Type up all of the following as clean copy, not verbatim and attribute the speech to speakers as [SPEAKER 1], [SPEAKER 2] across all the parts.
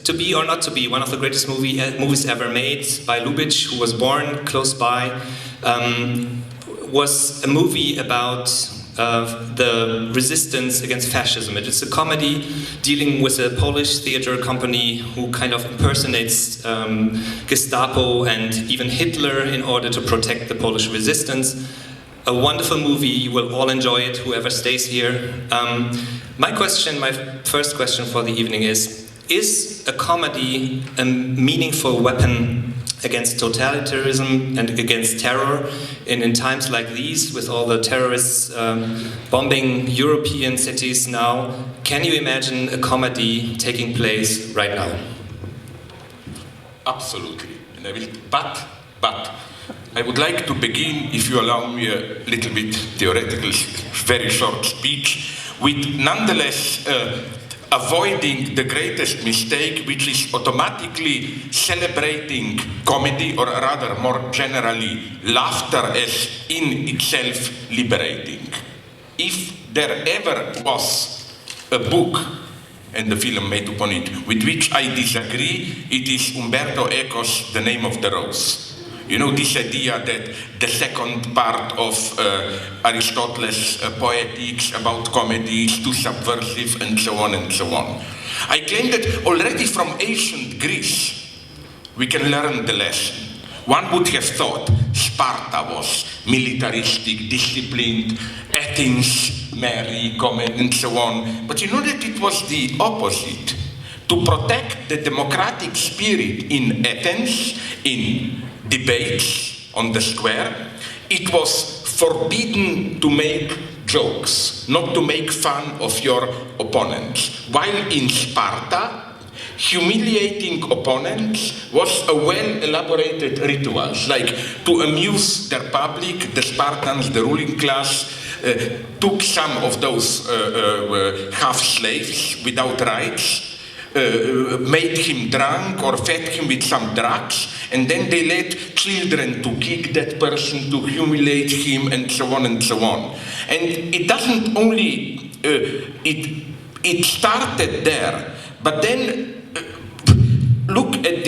[SPEAKER 1] To Be or Not to Be, one of the greatest movies ever made by Lubitsch, who was born close by, was a movie about the resistance against fascism. It is a comedy dealing with a Polish theater company who kind of impersonates Gestapo and even Hitler in order to protect the Polish resistance. A wonderful movie, you will all enjoy it, whoever stays here. My first question for the evening is a comedy a meaningful weapon against totalitarianism and against terror in times like these, with all the terrorists bombing European cities now? Can you imagine a comedy taking place right now?
[SPEAKER 2] Absolutely. But I would like to begin, if you allow me a little bit theoretical, very short speech, with nonetheless avoiding the greatest mistake, which is automatically celebrating comedy, or rather more generally laughter, as in itself liberating. If there ever was a book, and the film made upon it, with which I disagree, it is Umberto Eco's The Name of the Rose. You know, this idea that the second part of Aristotle's Poetics about comedy is too subversive, and so on and so on. I claim that already from ancient Greece we can learn the lesson. One would have thought Sparta was militaristic, disciplined, Athens, merry, comedy, and so on. But you know that it was the opposite. To protect the democratic spirit in Athens, in debates on the square, it was forbidden to make jokes, not to make fun of your opponents. While in Sparta, humiliating opponents was a well-elaborated ritual. Like, to amuse their public, the Spartans, the ruling class, took some of those half-slaves without rights, made him drunk or fed him with some drugs, and then they let children to kick that person, to humiliate him, and so on and so on. And it doesn't only, it started there, but then look at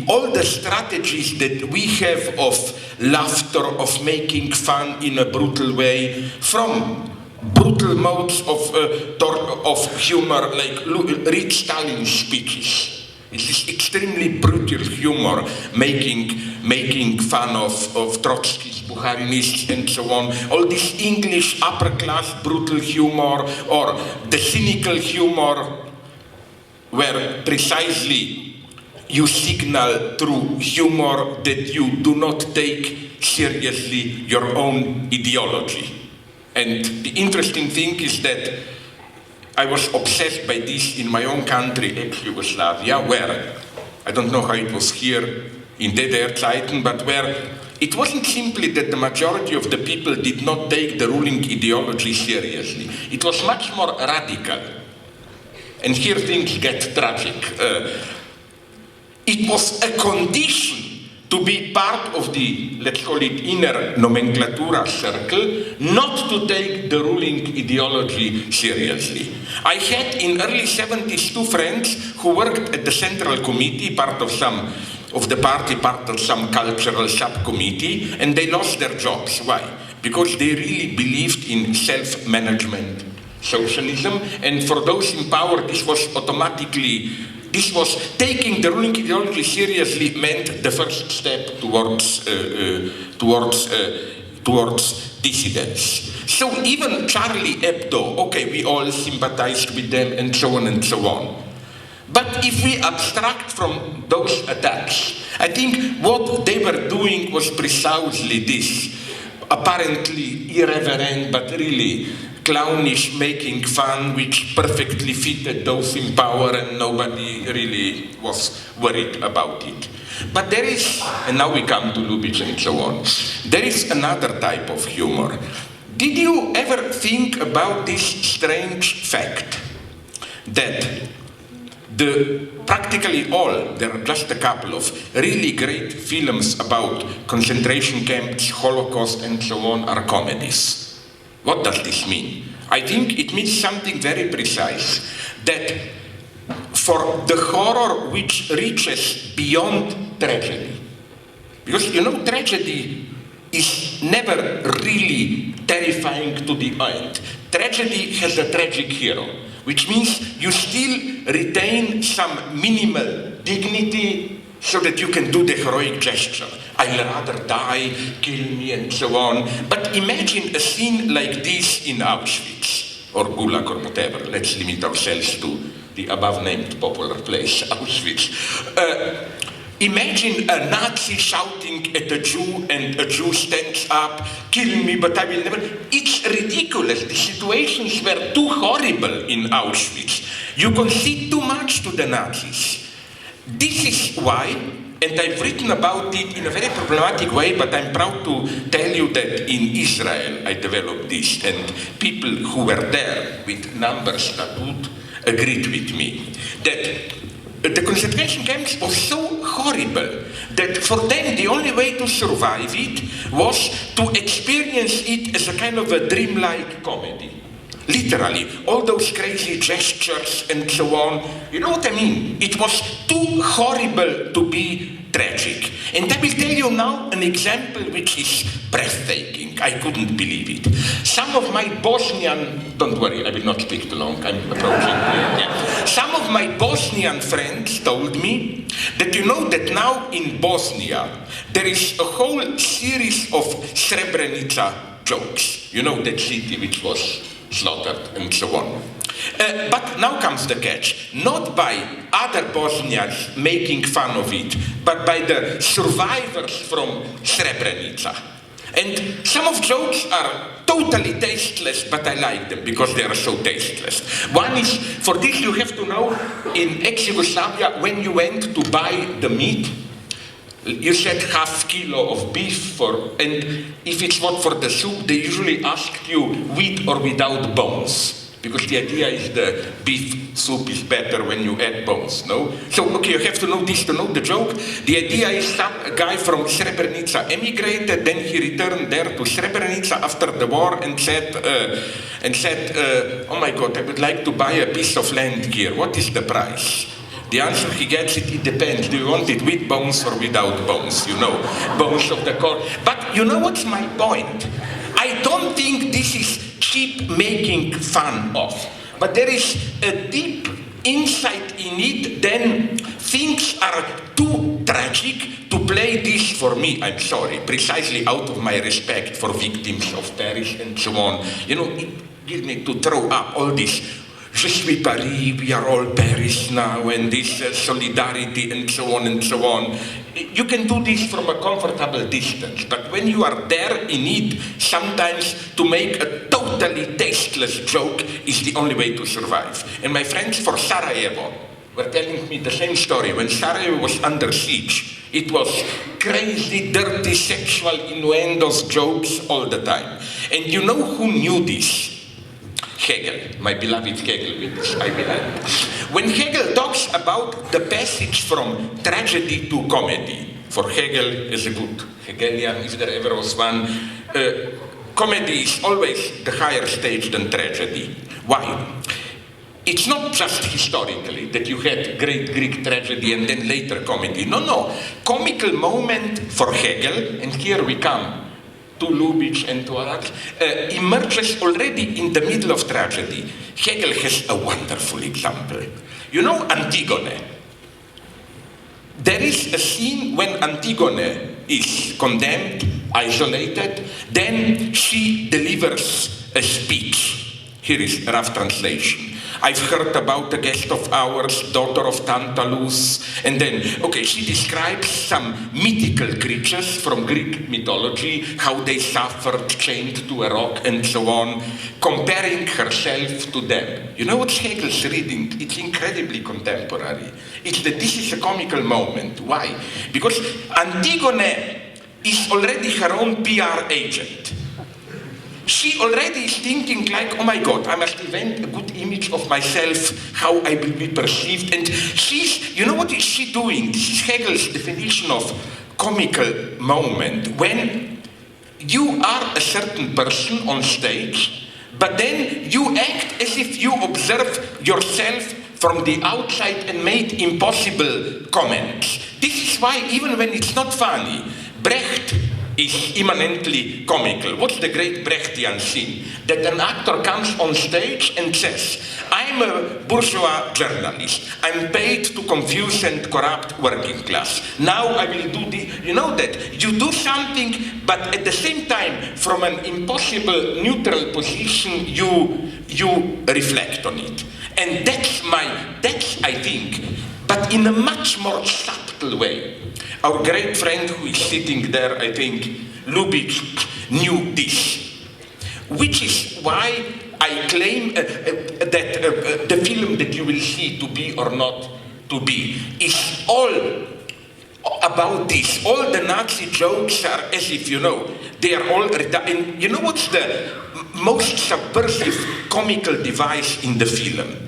[SPEAKER 2] all the strategies that we have of laughter, of making fun in a brutal way, from brutal modes of humor, like read Stalin's speeches. It is extremely brutal humor, making fun of Trotsky's, Bukharinists, and so on. All this English upper class brutal humor, or the cynical humor, where precisely you signal through humor that you do not take seriously your own ideology. And the interesting thing is that I was obsessed by this in my own country, ex-Yugoslavia, where, I don't know how it was here in DDR-Zeiten, but where it wasn't simply that the majority of the people did not take the ruling ideology seriously. It was much more radical. And here things get tragic. It was a condition to be part of the, let's call it, inner nomenclatura circle, not to take the ruling ideology seriously. I had in early 70s 2 friends who worked at the Central Committee, part of the party, part of some cultural subcommittee, and they lost their jobs. Why? Because they really believed in self-management socialism, and for those in power this was taking the ruling ideology seriously meant the first step towards dissidence. So even Charlie Hebdo, okay, we all sympathized with them, and so on and so on. But if we abstract from those attacks, I think what they were doing was precisely this, apparently irreverent, but really clownish making fun, which perfectly fitted those in power, and nobody really was worried about it. But there is, and now we come to Lubitsch and so on, there is another type of humor. Did you ever think about this strange fact that practically all, there are just a couple of really great films about concentration camps, Holocaust, and so on, are comedies? What does this mean? I think it means something very precise, that for the horror which reaches beyond tragedy. Because, you know, tragedy is never really terrifying to the end. Tragedy has a tragic hero, which means you still retain some minimal dignity so that you can do the heroic gesture. I'll rather die, kill me, and so on. But imagine a scene like this in Auschwitz, or Gulag, or whatever. Let's limit ourselves to the above-named popular place, Auschwitz. Imagine a Nazi shouting at a Jew, and a Jew stands up, kill me, but I will never. It's ridiculous. The situations were too horrible in Auschwitz. You concede too much to the Nazis. This is why, and I've written about it in a very problematic way, but I'm proud to tell you that in Israel I developed this, and people who were there with numbers that would agreed with me, that the concentration camps was so horrible that for them the only way to survive it was to experience it as a kind of a dreamlike comedy. Literally, all those crazy gestures and so on, you know what I mean? It was too horrible to be tragic. And I will tell you now an example which is breathtaking. I couldn't believe it. Some of my Bosnian, don't worry, I will not speak too long, I'm approaching. Yeah. Some of my Bosnian friends told me that you know that now in Bosnia there is a whole series of Srebrenica jokes. You know, that city which was slaughtered and so on. But now comes the catch. Not by other Bosniaks making fun of it, but by the survivors from Srebrenica. And some of jokes are totally tasteless, but I like them because they are so tasteless. One is, for this you have to know, in ex-Yugoslavia, when you went to buy the meat, you said half kilo of beef, and if it's not for the soup, they usually asked you with or without bones. Because the idea is the beef soup is better when you add bones, no? So, okay, you have to know this to know the joke. The idea is some guy from Srebrenica emigrated, then he returned there to Srebrenica after the war and said, oh my God, I would like to buy a piece of land here. What is the price? The answer he gets, it depends. Do you want it with bones or without bones? You know, bones of the corn. But you know what's my point? I don't think this is cheap making fun of, but there is a deep insight in it. Then things are too tragic to play this for me, I'm sorry, precisely out of my respect for victims of Paris and so on. You know, it gives me to throw up all this. Je suis Paris, we are all Paris now, and this solidarity and so on and so on. You can do this from a comfortable distance, but when you are there in it, sometimes to make a totally tasteless joke is the only way to survive. And my friends for Sarajevo were telling me the same story. When Sarajevo was under siege, it was crazy, dirty, sexual innuendos, jokes all the time. And you know who knew this? Hegel, my beloved Hegel, with this I belong. When Hegel talks about the passage from tragedy to comedy, for Hegel is a good Hegelian, if there ever was one, comedy is always the higher stage than tragedy. Why? It's not just historically that you had great Greek tragedy and then later comedy. No. Comical moment for Hegel, and here we come to Lubitsch and to others, emerges already in the middle of tragedy. Hegel has a wonderful example. You know Antigone? There is a scene when Antigone is condemned, isolated, then she delivers a speech. Here is a rough translation. I've heard about a guest of ours, daughter of Tantalus, and then, okay, she describes some mythical creatures from Greek mythology, how they suffered, chained to a rock, and so on, comparing herself to them. You know what's Hegel's reading? It's incredibly contemporary. It's that this is a comical moment. Why? Because Antigone is already her own PR agent. She already is thinking like, oh my God, I must invent a good image of myself, how I will be perceived. And she's, you know what is she doing? This is Hegel's definition of comical moment. When you are a certain person on stage, but then you act as if you observe yourself from the outside and made impossible comments. This is why, even when it's not funny, Brecht is immanently comical. What's the great Brechtian scene? That an actor comes on stage and says, I'm a bourgeois journalist. I'm paid to confuse and corrupt working class. Now I will do the... You know that you do something, but at the same time, from an impossible neutral position, you reflect on it. And that's, I think, but in a much more subtle way. Our great friend who is sitting there, I think, Lubitsch, knew this. Which is why I claim that the film that you will see, To Be or Not to Be, is all about this. All the Nazi jokes are as if, they are all... And you know what's the most subversive comical device in the film?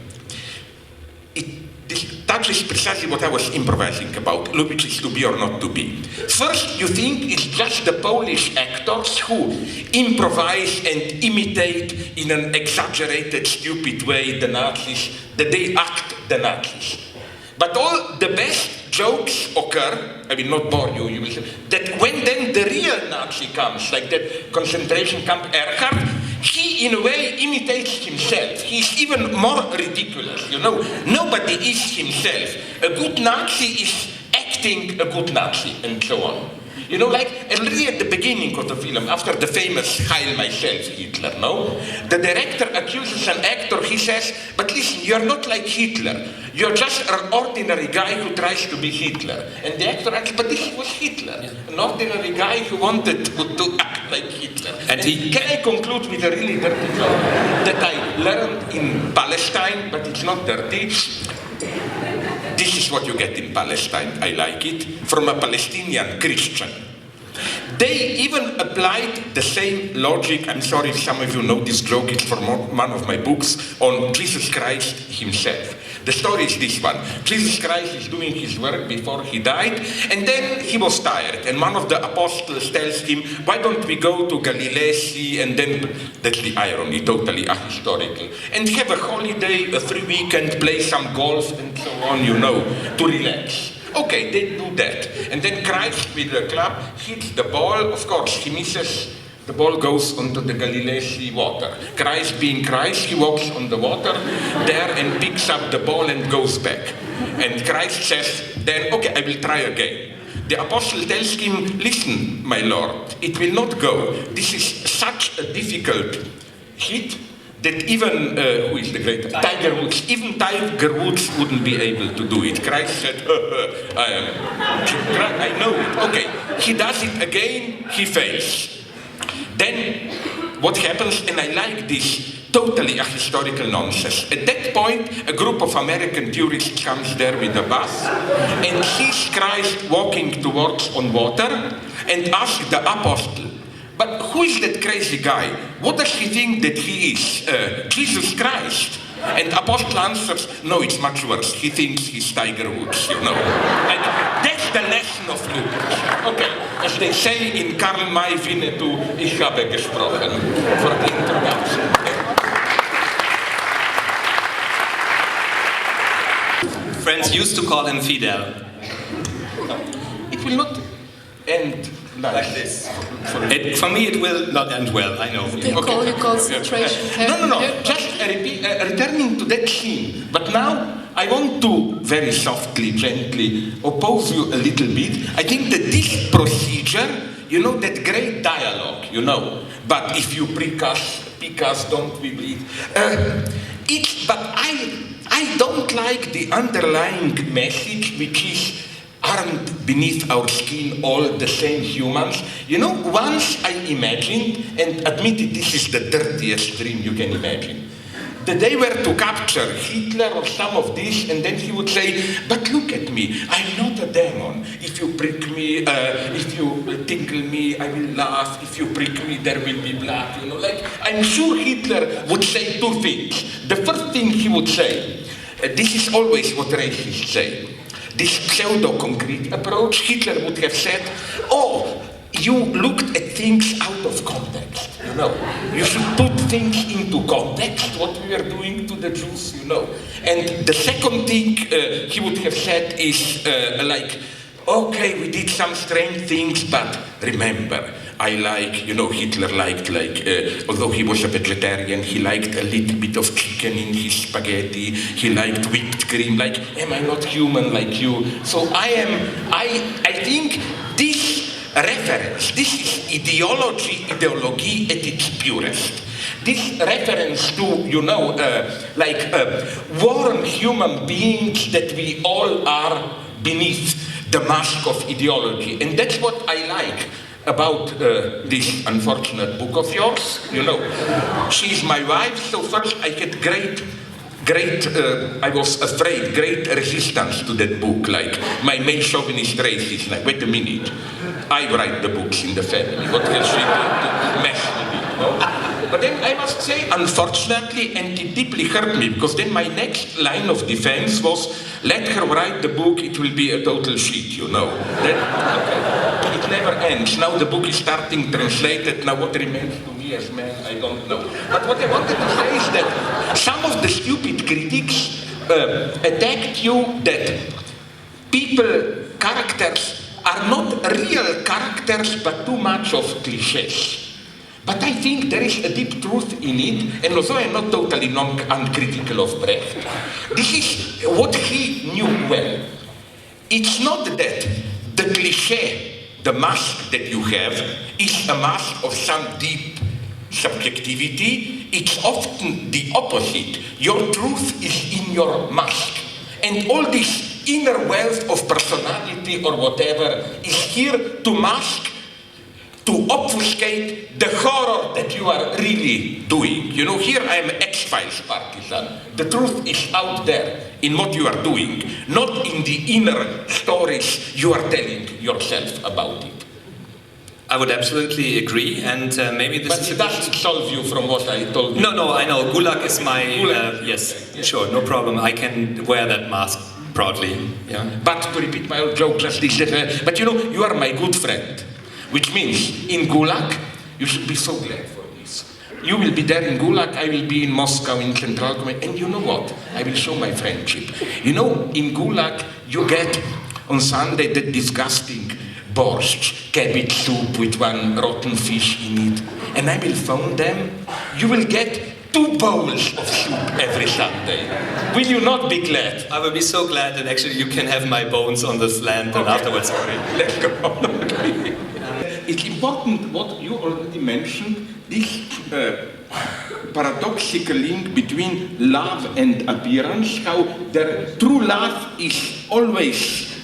[SPEAKER 2] That is precisely what I was improvising about. Lubitsch is To Be or Not to Be. First, you think it's just the Polish actors who improvise and imitate in an exaggerated, stupid way the Nazis, that they act the Nazis. But all the best jokes occur, I will not bore you, you will say, that when then the real Nazi comes, like that concentration camp Erhard, he in a way imitates himself. He's even more ridiculous, Nobody is himself. A good Nazi is acting a good Nazi, and so on. Already at the beginning of the film, after the famous Heil myself, Hitler, the director accuses an actor, he says, but listen, you're not like Hitler. You're just an ordinary guy who tries to be Hitler. And the actor asks, but this was Hitler. An ordinary guy who wanted to act like Hitler. And can I conclude with a really dirty joke that I learned in Palestine, but it's not dirty. This is what you get in Palestine, I like it, from a Palestinian Christian. They even applied the same logic, I'm sorry if some of you know this joke, it's from one of my books, on Jesus Christ himself. The story is this one. Jesus Christ is doing his work before he died, and then he was tired, and one of the apostles tells him, why don't we go to Galilee Sea, and then, that's the irony, totally ahistorical, and have a holiday, a free weekend, play some golf, and so on, to relax. Okay, they do that. And then Christ with the club hits the ball, of course, he misses. The ball goes onto the Galilee Sea water. Christ being Christ, he walks on the water there and picks up the ball and goes back. And Christ says, then, okay, I will try again. The apostle tells him, listen, my Lord, it will not go. This is such a difficult hit that even, who is the great? Tiger Woods. Even Tiger Woods wouldn't be able to do it. Christ said, I know it. Okay, he does it again, he fails. Then, what happens, and I like this, totally a historical nonsense. At that point, a group of American tourists comes there with a bus and sees Christ walking towards on water and asks the apostle, but who is that crazy guy? What does he think that he is? Jesus Christ. And apostle answers, no, it's much worse. He thinks he's Tiger Woods, And that's the lesson of Lubitsch. Okay, as they say in Karl May Winnetou, ich habe gesprochen. For the introduction.
[SPEAKER 1] Friends used to call him Fidel.
[SPEAKER 2] It will not end
[SPEAKER 1] like this. For me, it will not end well, I know.
[SPEAKER 3] They call you concentration camp.
[SPEAKER 2] No. Just returning to that scene. But now, I want to very softly, gently oppose you a little bit. I think that this procedure, that great dialogue, but if you pick us, don't we bleed? But I don't like the underlying message, which is, aren't beneath our skin all the same humans? Once I imagined, and admitted this is the dirtiest dream you can imagine, that they were to capture Hitler or some of this, and then he would say, but look at me, I'm not a demon. If you prick me, if you tickle me, I will laugh. If you prick me, there will be blood. I'm sure Hitler would say two things. The first thing he would say, this is always what racists say, this pseudo-concrete approach, Hitler would have said, oh, you looked at things out of context, you know. You should put things into context, what we are doing to the Jews, you know. And the second thing he would have said is like, okay, we did some strange things, but remember, I like, you know, Hitler liked, although he was a vegetarian, he liked a little bit of chicken in his spaghetti, he liked whipped cream, like, am I not human like you? So I think this reference, this is ideology at its purest. This reference to, you know, warm human beings that we all are beneath the mask of ideology. And that's what I like about this unfortunate book of yours. You know, she's my wife, so first I had great, I was afraid, great resistance to that book. Like, my male chauvinist race is like, wait a minute, I write the books in the family. What will she do to mess with it? No? But then I must say, unfortunately, and it deeply hurt me, because then my next line of defense was, let her write the book, it will be a total shit, you know. Then, okay, it never ends. Now the book is starting translated, now what remains to me as man, I don't know. But what I wanted to say is that some of the stupid critics attacked you that people, characters, are not real characters, but too much of cliches. But I think there is a deep truth in it, and although I'm not totally uncritical of Brecht, this is what he knew well. It's not that the cliché, the mask that you have, is a mask of some deep subjectivity. It's often the opposite. Your truth is in your mask. And all this inner wealth of personality or whatever is here to mask, to obfuscate the horror that you are really doing. You know, here I am X-Files partisan. The truth is out there in what you are doing, not in the inner stories you are telling yourself about it.
[SPEAKER 1] I would absolutely agree, and maybe this
[SPEAKER 2] but
[SPEAKER 1] is...
[SPEAKER 2] it doesn't solve you from what I told you.
[SPEAKER 1] No, I know. Gulag is my...
[SPEAKER 2] Gulag.
[SPEAKER 1] Yes, sure, no problem. I can wear that mask proudly. Yeah.
[SPEAKER 2] But to repeat my old joke, just this, but you know, you are my good friend. Which means, in Gulag, you should be so glad for this. You will be there in Gulag, I will be in Moscow, in Central Committee, and you know what? I will show my friendship. You know, in Gulag, you get, on Sunday, that disgusting borscht, cabbage soup with one rotten fish in it. And I will phone them, you will get 2 bowls of soup every Sunday. Will you not be glad?
[SPEAKER 1] I will be so glad, and actually you can have my bones on this land, and afterwards...
[SPEAKER 2] Sorry, let's go. It's important what you already mentioned, this paradoxical link between love and appearance, how the true love is always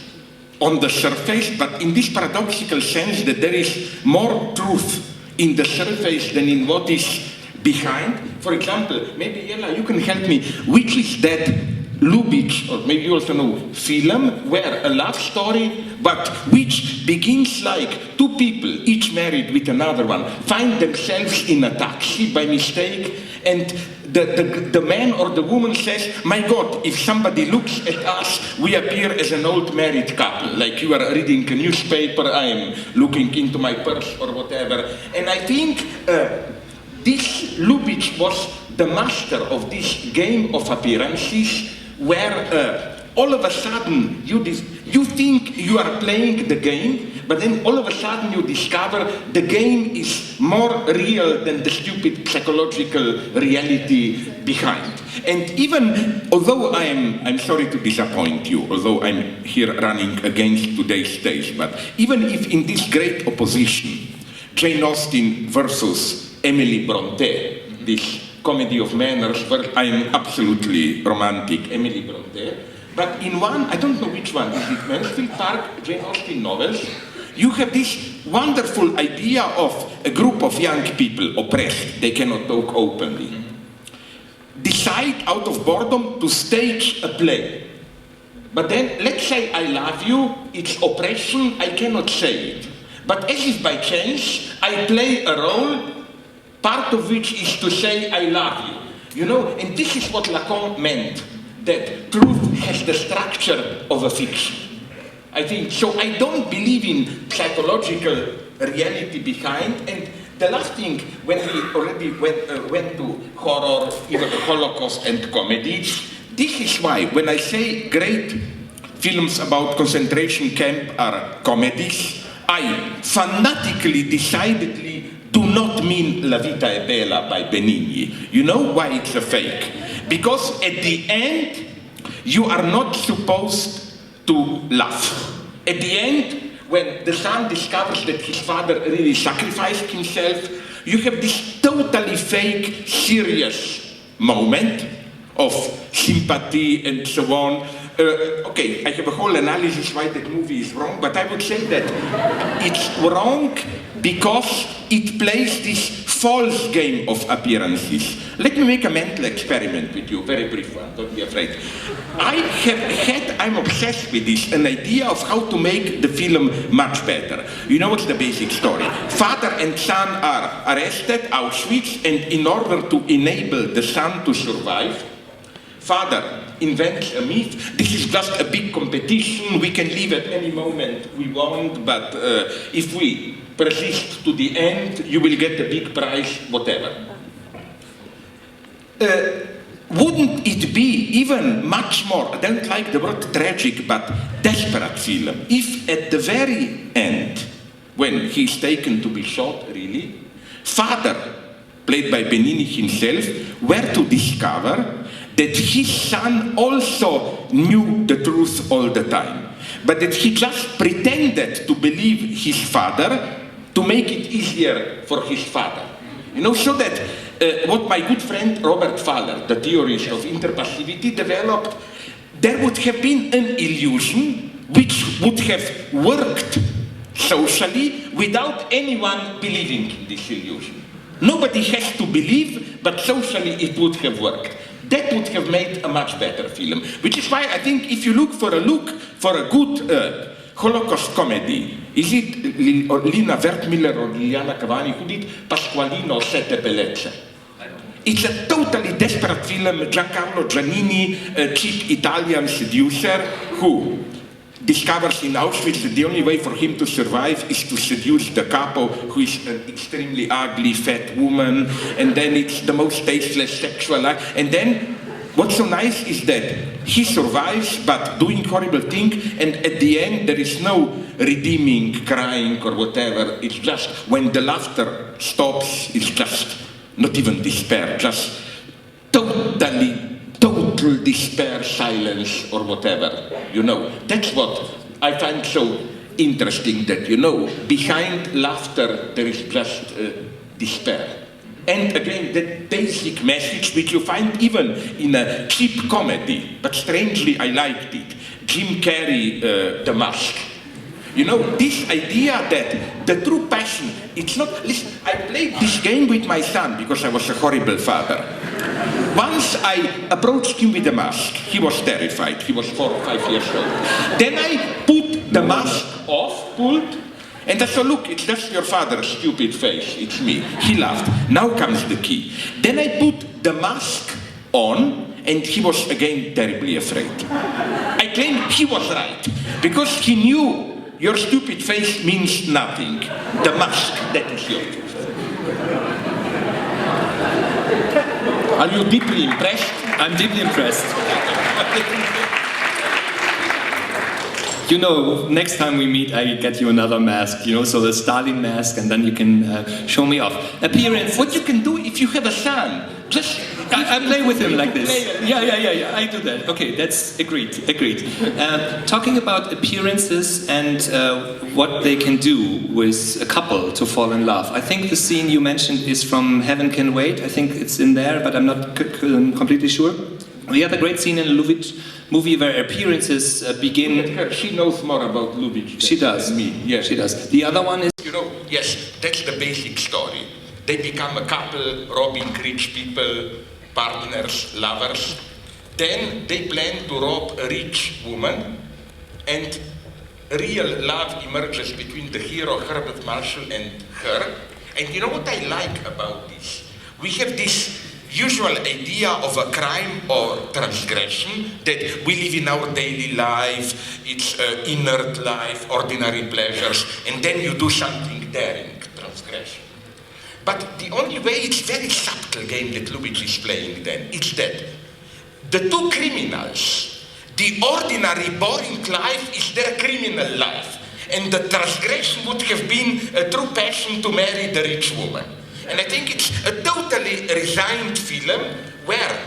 [SPEAKER 2] on the surface, but in this paradoxical sense that there is more truth in the surface than in what is behind. For example, maybe Jela, you can help me, which is that Lubitsch, or maybe you also know, film, where a love story, but which begins like 2 people, each married with another one, find themselves in a taxi by mistake, and the man or the woman says, my God, if somebody looks at us, we appear as an old married couple, like you are reading a newspaper, I am looking into my purse or whatever. And I think this Lubitsch was the master of this game of appearances, where all of a sudden you think you are playing the game, but then all of a sudden you discover the game is more real than the stupid psychological reality behind. And even, although I'm sorry to disappoint you, although I'm here running against today's stage, but even if in this great opposition, Jane Austen versus Emily Bronte, this comedy of manners, where I'm absolutely romantic, Emily Bronte. But in one, I don't know which one, is it Mansfield Park, Jane Austen novels, you have this wonderful idea of a group of young people oppressed, they cannot talk openly, decide out of boredom to stage a play. But then, let's say I love you, it's oppression, I cannot say it. But as if by chance, I play a role, part of which is to say, I love you. You know, and this is what Lacan meant, that truth has the structure of a fiction. I think, so I don't believe in psychological reality behind. And the last thing, when we already went to horror, even the Holocaust and comedy, this is why when I say great films about concentration camp are comedies, I fanatically, decidedly do not mean La Vita è Bella by Benigni. You know why it's a fake? Because at the end, you are not supposed to laugh. At the end, when the son discovers that his father really sacrificed himself, you have this totally fake, serious moment of sympathy and so on. Okay, I have a whole analysis why that movie is wrong, but I would say that it's wrong because it plays this false game of appearances. Let me make a mental experiment with you, very brief one, don't be afraid. I'm obsessed with this, an idea of how to make the film much better. You know what's the basic story? Father and son are arrested, Auschwitz, and in order to enable the son to survive, father invents a myth. This is just a big competition. We can leave at any moment we want, but if we persist to the end, you will get a big prize, whatever. Wouldn't it be even much more, I don't like the word tragic, but desperate film, if at the very end, when he's taken to be shot, really, father, played by Benigni himself, were to discover that his son also knew the truth all the time, but that he just pretended to believe his father to make it easier for his father. You know, so that what my good friend Robert Fowler, the theorist of interpassivity, developed, there would have been an illusion which would have worked socially without anyone believing in this illusion. Nobody has to believe, but socially it would have worked. That would have made a much better film. Which is why I think if you look for a good Holocaust comedy, is it Lina Wertmüller or Liliana Cavani who did Pasqualino Sette Bellezze? It's a totally desperate film, Giancarlo Giannini, a cheap Italian seducer who discovers in Auschwitz that the only way for him to survive is to seduce the capo, who is an extremely ugly, fat woman, and then it's the most tasteless sexual act. And then what's so nice is that he survives, but doing horrible things, and at the end there is no redeeming, crying or whatever. It's just when the laughter stops, it's just not even despair, just total despair, silence, or whatever, you know. That's what I find so interesting, that, you know, behind laughter there is just despair. And again, that basic message which you find even in a cheap comedy, but strangely I liked it, Jim Carrey, The Mask. You know, this idea that the true passion, it's not, listen, I played this game with my son because I was a horrible father. Once I approached him with a mask, he was terrified, he was 4 or 5 years old. Then I put the mask pulled, and I said, look, it's just your father's stupid face, it's me. He laughed. Now comes the key. Then I put the mask on, and he was again terribly afraid. I claim he was right, because he knew your stupid face means nothing. The mask, that is your truth. Are you deeply impressed?
[SPEAKER 1] I'm deeply impressed. You know, next time we meet, I get you another mask, you know, so the Stalin mask, and then you can show me off. Appearance.
[SPEAKER 2] What you can do if you have a son, just...
[SPEAKER 1] I play with him like this. Yeah, I do that. Okay, that's agreed. Talking about appearances and what they can do with a couple to fall in love. I think the scene you mentioned is from Heaven Can Wait. I think it's in there, but I'm not completely sure. We have a great scene in a Lubitsch movie where appearances begin...
[SPEAKER 2] She knows more about Lubitsch
[SPEAKER 1] she does.
[SPEAKER 2] than me. Yes.
[SPEAKER 1] She does. The other one is...
[SPEAKER 2] You know, yes, that's the basic story. They become a couple, robbing rich people, partners, lovers. Then they plan to rob a rich woman, and real love emerges between the hero, Herbert Marshall, and her. And you know what I like about this? We have this usual idea of a crime or transgression that we live in our daily life, it's inert life, ordinary pleasures, and then you do something something daring, transgression. But the only way, it's very subtle game that Lubitsch is playing then, is that the two criminals, the ordinary boring life is their criminal life, and the transgression would have been a true passion to marry the rich woman. And I think it's a totally resigned film where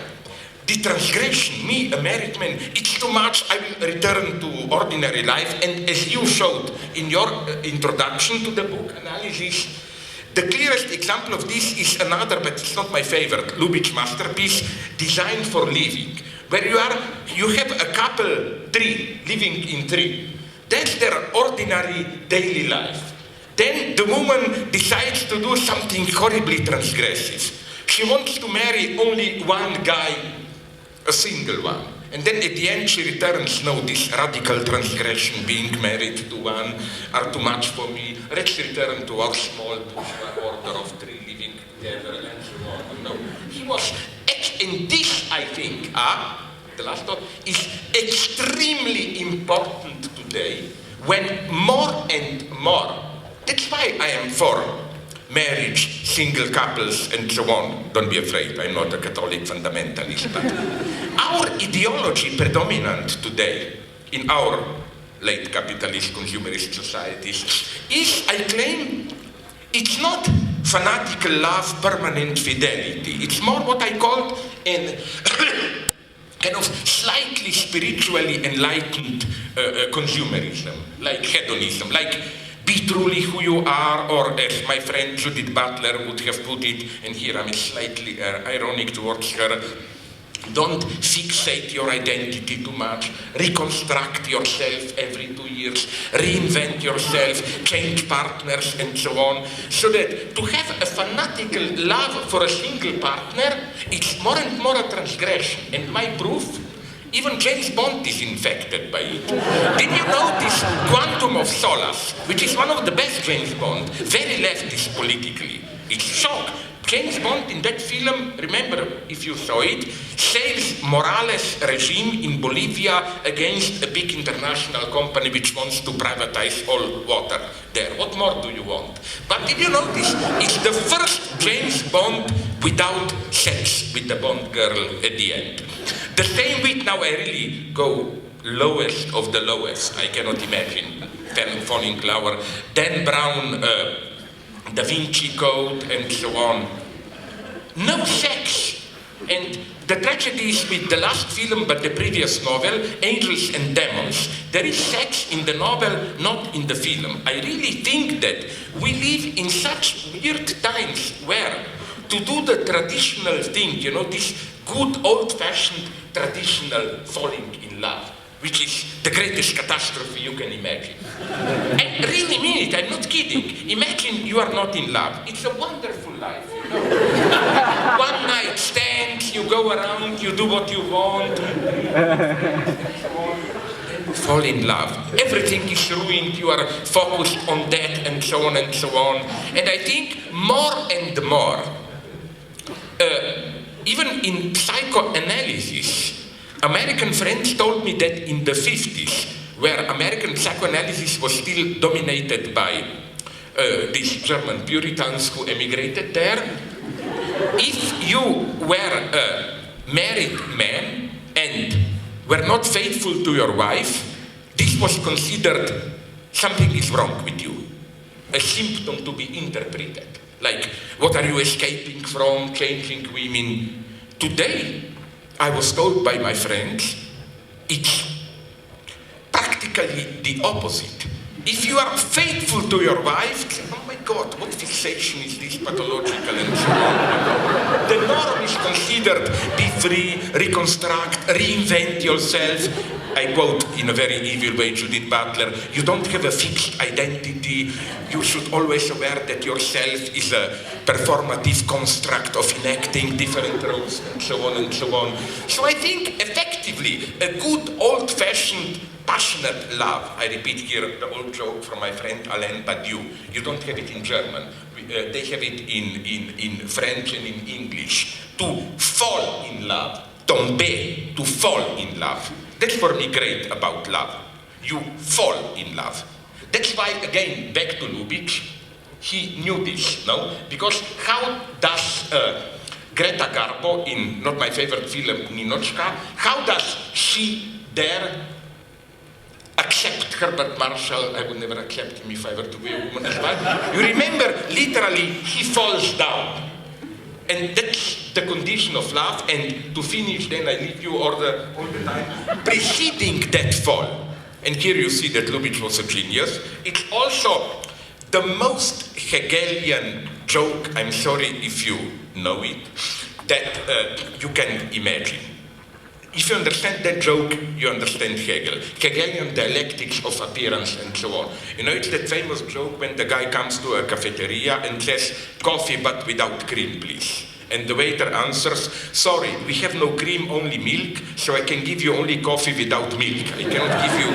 [SPEAKER 2] the transgression, me, a married man, it's too much, I will return to ordinary life. And as you showed in your introduction to the book analysis, the clearest example of this is another, but it's not my favorite, Lubitsch masterpiece, Designed for Living, where you have a couple, three, living in three. That's their ordinary daily life. Then the woman decides to do something horribly transgressive. She wants to marry only one guy, a single one. And then at the end she returns, no, this radical transgression, being married to one, are too much for me. Let's return to our small bourgeois order of three living together and so on. You know, he was, and this I think, the last thought, is extremely important today when more and more, that's why I am for marriage, single couples, and so on. Don't be afraid, I'm not a Catholic fundamentalist. But our ideology predominant today in our late capitalist consumerist societies is, I claim, it's not fanatical love, permanent fidelity. It's more what I call an kind of slightly spiritually enlightened consumerism, like hedonism, like be truly who you are, or as my friend Judith Butler would have put it, and here I'm slightly ironic towards her, don't fixate your identity too much, reconstruct yourself every 2 years, reinvent yourself, change partners and so on, so that to have a fanatical love for a single partner, it's more and more a transgression. And my proof, even James Bond is infected by it. Did you notice Quantum of Solace, which is one of the best James Bond, very leftist politically? It's shock. James Bond in that film, remember if you saw it, saves Morales' regime in Bolivia against a big international company which wants to privatize all water there. What more do you want? But did you notice, it's the first James Bond without sex with the Bond girl at the end. The same with, now I really go lowest of the lowest, I cannot imagine, falling lower, Dan Brown, Da Vinci Code and so on. No sex. And the tragedy is with the last film but the previous novel, Angels and Demons. There is sex in the novel, not in the film. I really think that we live in such weird times where to do the traditional thing, you know, this good old-fashioned traditional falling in love, which is the greatest catastrophe you can imagine. I really mean it, I'm not kidding. Imagine you are not in love. It's a wonderful life, you know. One night stands, you go around, you do what you want. Fall in love. Everything is ruined, you are focused on that and so on and so on. And I think more and more, even in psychoanalysis, American friends told me that in the 50s, where American psychoanalysis was still dominated by these German Puritans who emigrated there, if you were a married man and were not faithful to your wife, this was considered something is wrong with you, a symptom to be interpreted. Like, what are you escaping from, changing women? Today, I was told by my friends, it's practically the opposite. If you are faithful to your wife, oh my God, what fixation is this, pathological and so on. The norm is considered, be free, reconstruct, reinvent yourself. I quote in a very evil way Judith Butler, you don't have a fixed identity, you should always aware that yourself is a performative construct of enacting different roles and so on and so on. So I think effectively a good old-fashioned passionate love, I repeat here the old joke from my friend Alain Badiou, you don't have it in German, they have it in French and in English, to fall in love, tomber, to fall in love. That's for me great about love. You fall in love. That's why, again, back to Lubitsch, he knew this, no? Because how does Greta Garbo in not my favorite film, Ninochka, how does she dare accept Herbert Marshall? I would never accept him if I were to be a woman as well. You remember, literally, he falls down. And that's the condition of love. And to finish, then I leave you all the time. Preceding that fall, and here you see that Lubitsch was a genius, it's also the most Hegelian joke, I'm sorry if you know it, that you can imagine. If you understand that joke, you understand Hegel. Hegelian dialectics of appearance and so on. You know, it's that famous joke when the guy comes to a cafeteria and says, coffee but without cream, please. And the waiter answers, sorry, we have no cream, only milk, so I can give you only coffee without milk. I cannot give you...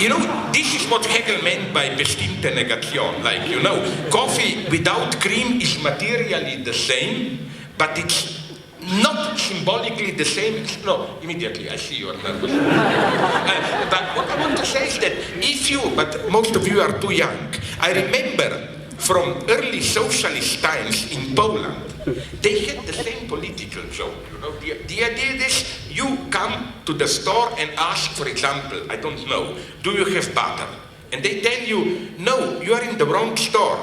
[SPEAKER 2] You know, this is what Hegel meant by bestimmte Negation. Like, you know, coffee without cream is materially the same, but it's not symbolically the same. No, immediately, I see you are nervous. But what I want to say is that if you, but most of you are too young, I remember from early socialist times in Poland, they had the same political joke, you know. The idea is you come to the store and ask, for example, I don't know, do you have butter? And they tell you, no, you are in the wrong store.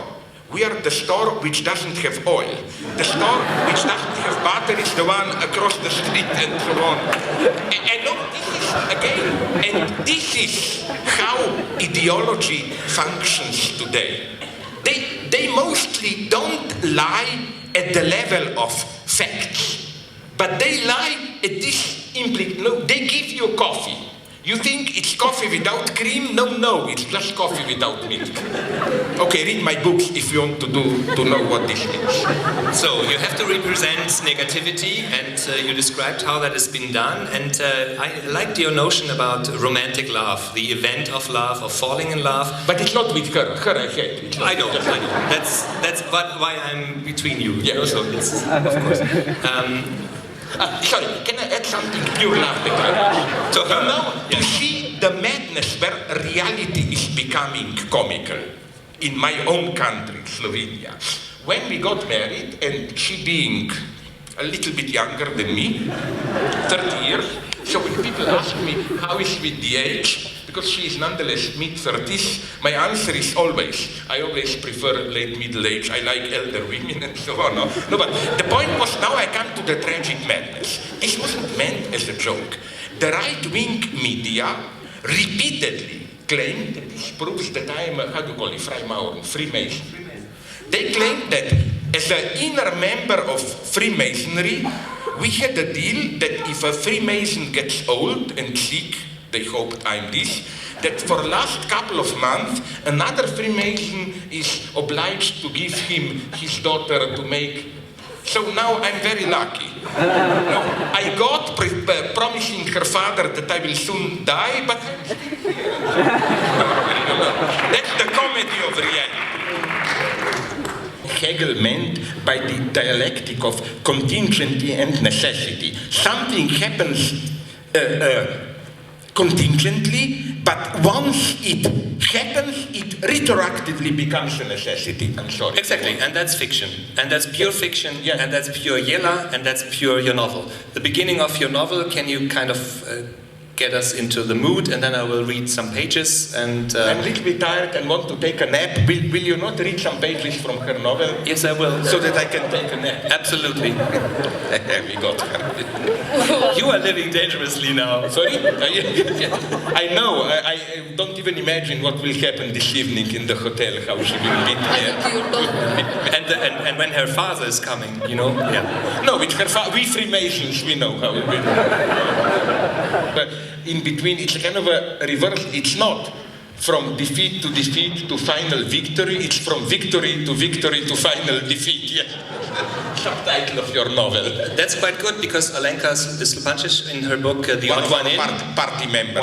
[SPEAKER 2] We are the store which doesn't have oil. The store which doesn't have butter is the one across the street and so on. And no, this is, again, and this is how ideology functions today. They mostly don't lie at the level of facts, but they lie at this no, they give you coffee. You think it's coffee without cream? No, it's just coffee without milk. Okay, read my books if you want to know what this means.
[SPEAKER 1] So you have to represent negativity, and you described how that has been done. And I liked your notion about romantic love, the event of love, of falling in love.
[SPEAKER 2] But it's not with her. Her I hate.
[SPEAKER 1] I know. That's why I'm between you.
[SPEAKER 2] Yeah,
[SPEAKER 1] you know? So it's, of course.
[SPEAKER 2] Sorry, can I add something pure laughter? So you know, to see the madness where reality is becoming comical. In my own country, Slovenia, when we got married, and she being a little bit younger than me, 30 years, so when people ask me how is with the age, because she is nonetheless mid-30s, my answer is always, I always prefer late middle age, I like elder women and so on. No, but the point was, now I come to the tragic madness. This wasn't meant as a joke. The right-wing media repeatedly claimed that this proves that I am a, how do you call it, Freemason. They claimed that as an inner member of Freemasonry, we had a deal that if a Freemason gets old and sick, they hoped I'm this, that for the last couple of months, another Freemason is obliged to give him his daughter to make. So now I'm very lucky. I got promising her father that I will soon die, but I'm still here. That's the comedy of reality. Hegel meant by the dialectic of contingency and necessity. Something happens contingently, but once it happens, it retroactively becomes a necessity. I'm sorry.
[SPEAKER 1] Exactly, and that's fiction. And that's pure fiction,
[SPEAKER 2] yeah.
[SPEAKER 1] And that's pure Jela, and that's pure your novel. The beginning of your novel, can you kind of get us into the mood, and then I will read some pages. And
[SPEAKER 2] I'm a little bit tired and want to take a nap. Will you not read some pages from her novel?
[SPEAKER 1] Yes, I will.
[SPEAKER 2] So that I can take a nap.
[SPEAKER 1] Absolutely.
[SPEAKER 2] We got her.
[SPEAKER 1] You are living dangerously now.
[SPEAKER 2] Sorry? I know. I don't even imagine what will happen this evening in the hotel, how she will meet me.
[SPEAKER 1] And when her father is coming, you know? Yeah.
[SPEAKER 2] No, with her father, we Freemasons, we know how it will. But in between, it's kind of a reverse. It's not from defeat to final victory. It's from victory to final defeat. Yes. Subtitle of your novel.
[SPEAKER 1] That's quite good, because Alenka Slupančić in her book The Odd One In,
[SPEAKER 2] party member,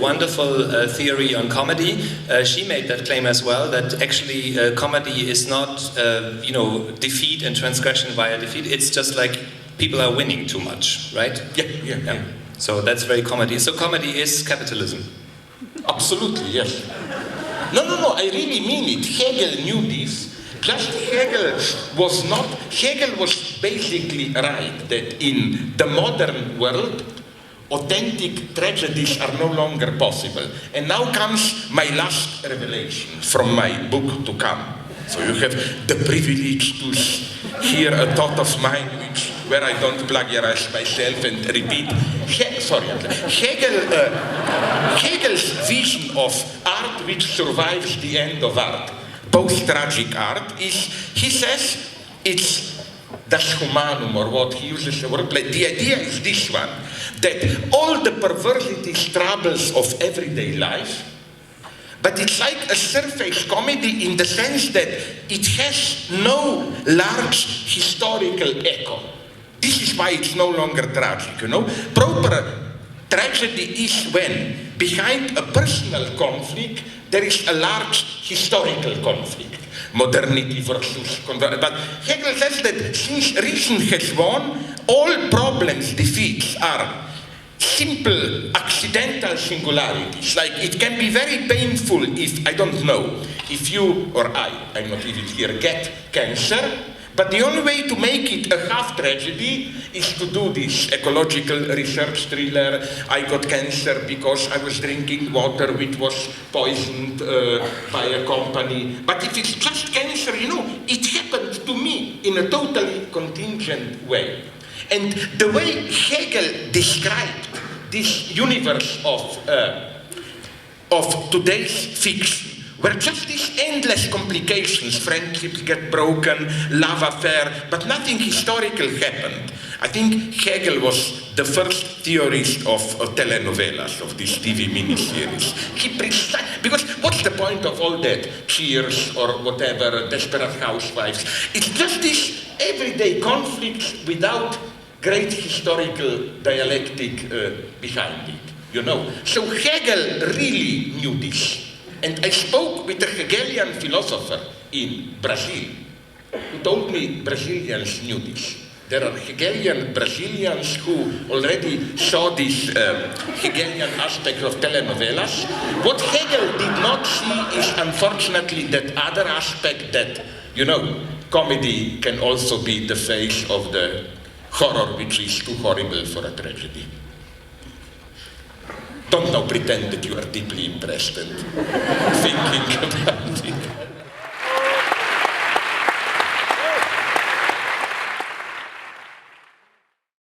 [SPEAKER 1] wonderful theory on comedy. She made that claim as well, that actually comedy is not defeat and transgression via defeat. It's just like people are winning too much, right?
[SPEAKER 2] Yeah.
[SPEAKER 1] So that's very comedy. So comedy is capitalism.
[SPEAKER 2] Absolutely, yes. No, I really mean it. Hegel knew this. Just Hegel was basically right that in the modern world, authentic tragedies are no longer possible. And now comes my last revelation from my book to come. So you have the privilege to hear a thought of mine where I don't plagiarize myself and repeat. Hegel's vision of art which survives the end of art, post-tragic art, is, he says, it's das Humanum, or what he uses the word. The idea is this one, that all the perversities, troubles of everyday life, but it's like a surface comedy in the sense that it has no large historical echo. This is why it's no longer tragic, you know. Proper tragedy is when, behind a personal conflict, there is a large historical conflict. Modernity versus conversion. But Hegel says that since reason has won, all problems, defeats are simple, accidental singularities. Like it can be very painful if, I don't know, if you or I'm not even here, get cancer, but the only way to make it a half tragedy is to do this ecological research thriller. I got cancer because I was drinking water which was poisoned by a company. But if it's just cancer, you know, it happened to me in a totally contingent way. And the way Hegel described this universe of today's fiction were just these endless complications. Friendships get broken, love affair, but nothing historical happened. I think Hegel was the first theorist of telenovelas, of this TV miniseries. Because what's the point of all that? Cheers or whatever, Desperate Housewives. It's just these everyday conflicts without great historical dialectic behind it, you know. So Hegel really knew this. And I spoke with a Hegelian philosopher in Brazil who told me Brazilians knew this. There are Hegelian Brazilians who already saw this Hegelian aspect of telenovelas. What Hegel did not see is unfortunately that other aspect that, you know, comedy can also be the face of the horror which is too horrible for a tragedy. Don't now pretend that you are deeply impressed and thinking about it.